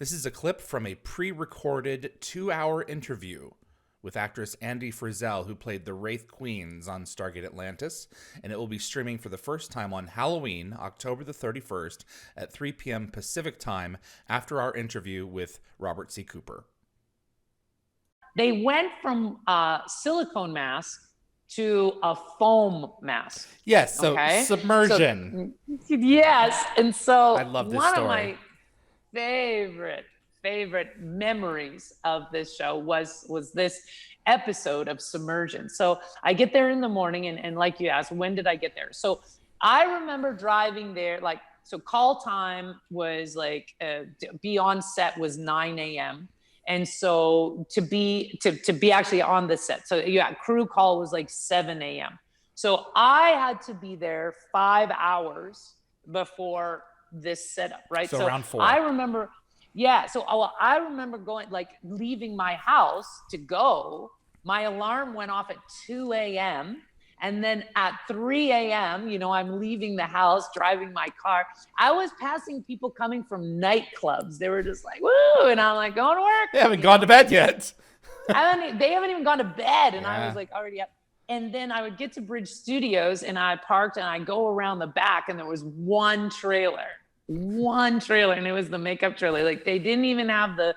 This is a clip from a pre-recorded 2-hour interview with actress Andee Frizzell, who played the Wraith Queens on Stargate Atlantis, and it will be streaming for the first time on Halloween, October the 31st at 3 p.m. Pacific time after our interview with Robert C. Cooper. They went from a silicone mask to a foam mask. Yes, so okay? Submersion. So, yes, and so I love this one story. Of my favorite memories of this show was this episode of Submersion. So I get there in the morning, and like you asked, when did I get there? So I remember driving there, so call time was be on set was 9 a.m. And so to be actually on the set, so yeah, crew call was like 7 a.m. So I had to be there 5 hours before this setup, right? So around 4. I remember, yeah. So I remember going, leaving my house to go. My alarm went off at 2 a.m. And then at 3 a.m., I'm leaving the house, driving my car. I was passing people coming from nightclubs. They were just like, woo. And I'm like, going to work. They haven't gone to bed yet. They haven't even gone to bed. And I was like, already up. And then I would get to Bridge Studios, and I parked, and I go around the back, and there was one trailer, and it was the makeup trailer. Like, they didn't even have the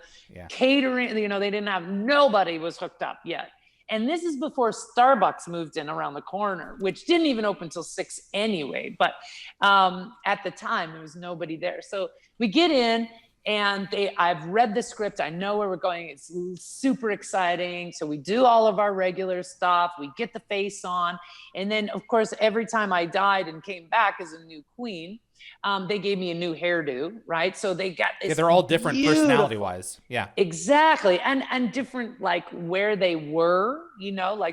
catering, they didn't have, nobody was hooked up yet. And this is before Starbucks moved in around the corner, which didn't even open till 6 anyway. But at the time, there was nobody there. So we get in, and I've read the script. I know where we're going. It's super exciting. So we do all of our regular stuff. We get the face on. And then, of course, every time I died and came back as a new queen, they gave me a new hairdo, right? So they got this. Yeah, they're all different personality-wise. Yeah, exactly, and different, like, where they were,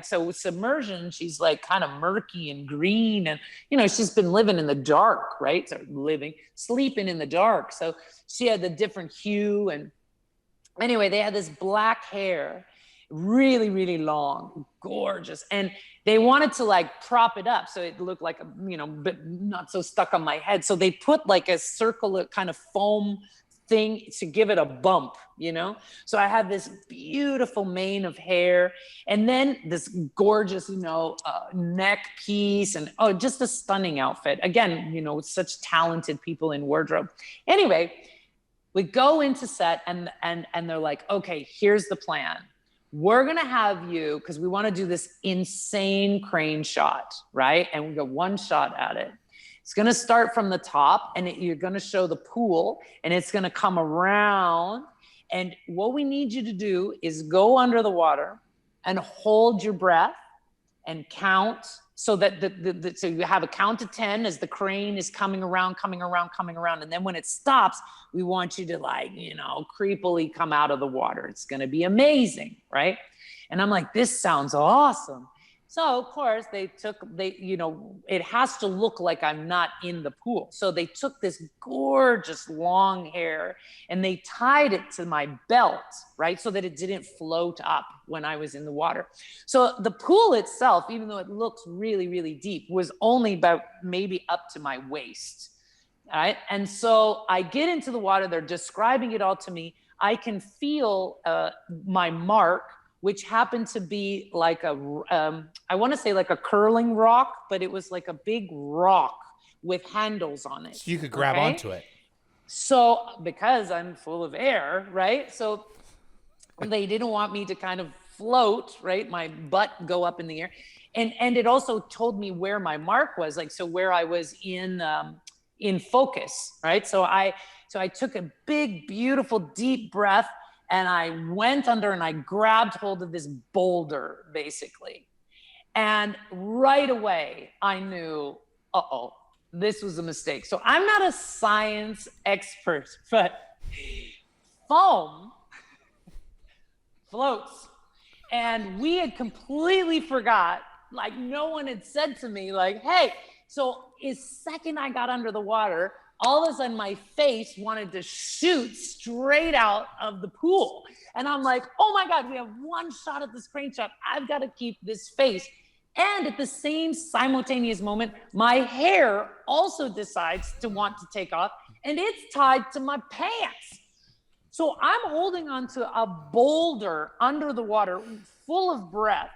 so with Submersion, she's like kind of murky and green, and she's been living in the dark, right? So sleeping in the dark. So she had the different hue, and anyway, they had this black hair, really, really long, gorgeous, and they wanted to prop it up so it looked like but not so stuck on my head. So they put like a circle of kind of foam thing to give it a bump, So I had this beautiful mane of hair, and then this gorgeous, neck piece, and just a stunning outfit. Again, such talented people in wardrobe. Anyway, we go into set, and they're like, okay, here's the plan. We're going to have you, because we want to do this insane crane shot, right? And we go one shot at it. It's going to start from the top, and you're going to show the pool, and it's going to come around. And what we need you to do is go under the water and hold your breath and count, so that so you have a count to 10 as the crane is coming around. And then when it stops, we want you to creepily come out of the water. It's going to be amazing, right? And I'm like, this sounds awesome. So of course it has to look like I'm not in the pool. So they took this gorgeous long hair and they tied it to my belt, right? So that it didn't float up when I was in the water. So the pool itself, even though it looks really, really deep, was only about maybe up to my waist. All right. And so I get into the water. They're describing it all to me. I can feel my mark, which happened to be like I want to say like a curling rock, but it was like a big rock with handles on it. So you could grab onto it. So because I'm full of air, right? So they didn't want me to kind of float, right? My butt go up in the air. And it also told me where my mark was, so where I was in focus, right? So I took a big, beautiful, deep breath, and I went under and I grabbed hold of this boulder, basically. And right away, I knew, this was a mistake. So I'm not a science expert, but foam floats. And we had completely forgot, no one had said to me, hey, so second I got under the water, all of a sudden my face wanted to shoot straight out of the pool. And I'm like, oh my God, we have one shot at this crane shot. I've got to keep this face. And at the same simultaneous moment, my hair also decides to want to take off, and it's tied to my pants. So I'm holding onto a boulder under the water, full of breath.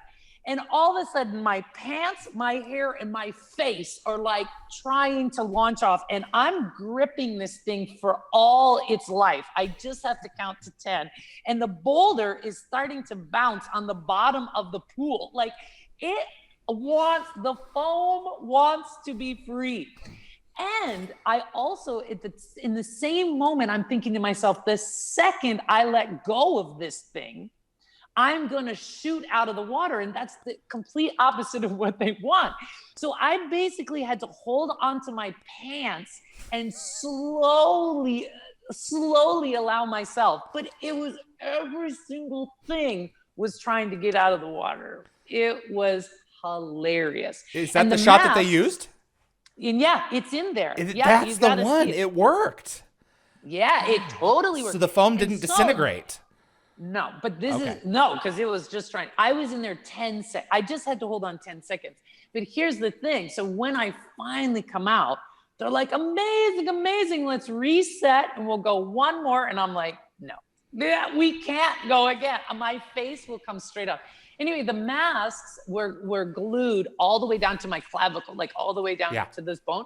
And all of a sudden, my pants, my hair, and my face are like trying to launch off. And I'm gripping this thing for all its life. I just have to count to 10. And the boulder is starting to bounce on the bottom of the pool. Like the foam wants to be free. And I also, in the same moment, I'm thinking to myself, the second I let go of this thing, I'm going to shoot out of the water. And that's the complete opposite of what they want. So I basically had to hold onto my pants and slowly allow myself. But it was every single thing was trying to get out of the water. It was hilarious. Is that the shot that they used? And yeah, it's in there. That's the one. It worked. Yeah, it totally worked. So the foam didn't disintegrate. No, but because it was just trying. I was in there 10 seconds. I just had to hold on 10 seconds. But here's the thing. So when I finally come out, they're like, amazing, amazing. Let's reset and we'll go one more. And I'm like, no, we can't go again. My face will come straight up. Anyway, the masks were glued all the way down to my clavicle, like all the way down to this bone.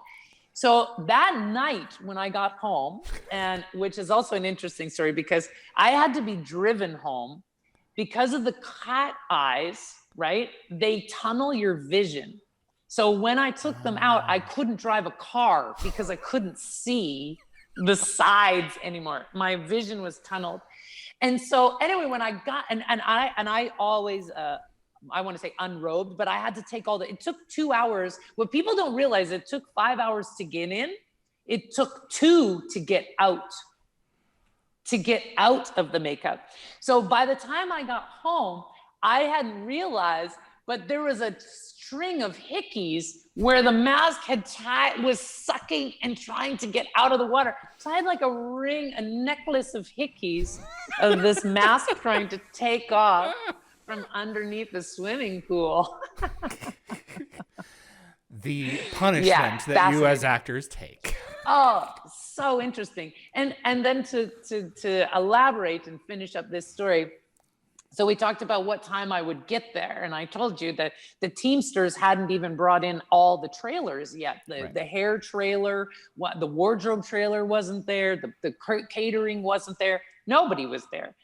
So that night when I got home, and which is also an interesting story because I had to be driven home because of the cat eyes, right? They tunnel your vision. So when I took them out, I couldn't drive a car because I couldn't see the sides anymore. My vision was tunneled. And so anyway, when I got, and I always, I want to say unrobed, but I had to take it took 2 hours. What people don't realize, it took 5 hours to get in. It took 2 to get out of the makeup. So by the time I got home, I hadn't realized, but there was a string of hickeys where the mask was sucking and trying to get out of the water. So I had like a necklace of hickeys of this mask trying to take off from underneath the swimming pool. The punishment that you as actors take. Oh, so interesting. And then to elaborate and finish up this story. So we talked about what time I would get there. And I told you that the Teamsters hadn't even brought in all the trailers yet. The hair trailer, the wardrobe trailer wasn't there. The catering wasn't there. Nobody was there.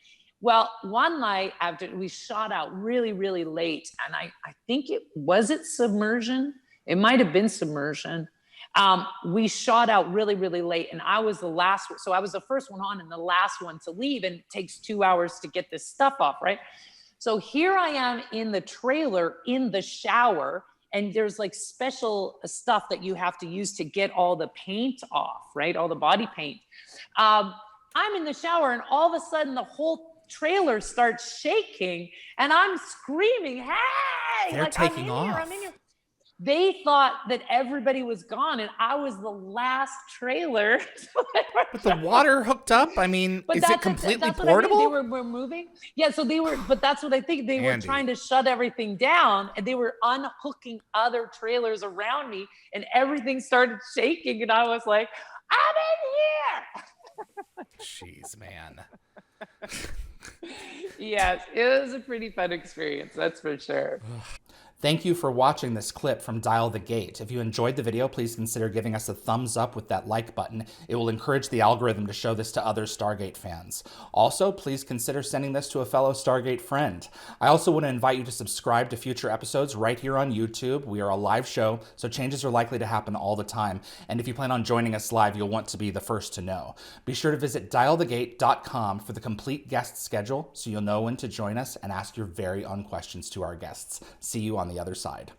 Well, one night after we shot out really, really late, and I think it Submersion? It might have been Submersion. We shot out really, really late, and I was the last. So I was the first one on and the last one to leave, and it takes 2 hours to get this stuff off, right? So here I am in the trailer in the shower, and there's like special stuff that you have to use to get all the paint off, right? All the body paint. I'm in the shower, and all of a sudden the whole trailer starts shaking, and I'm screaming, "Hey!" They're taking off. I'm in here. They thought that everybody was gone, and I was the last trailer. But the water hooked up? I mean, is it completely portable? They were moving. Yeah, so but that's what I think. They were trying to shut everything down, and they were unhooking other trailers around me, and everything started shaking, and I was like, I'm in here. Jeez, man. Yes, it was a pretty fun experience, that's for sure. Thank you for watching this clip from Dial the Gate. If you enjoyed the video, please consider giving us a thumbs up with that like button. It will encourage the algorithm to show this to other Stargate fans. Also, please consider sending this to a fellow Stargate friend. I also want to invite you to subscribe to future episodes right here on YouTube. We are a live show, so changes are likely to happen all the time. And if you plan on joining us live, you'll want to be the first to know. Be sure to visit dialthegate.com for the complete guest schedule so you'll know when to join us and ask your very own questions to our guests. See you on the other side.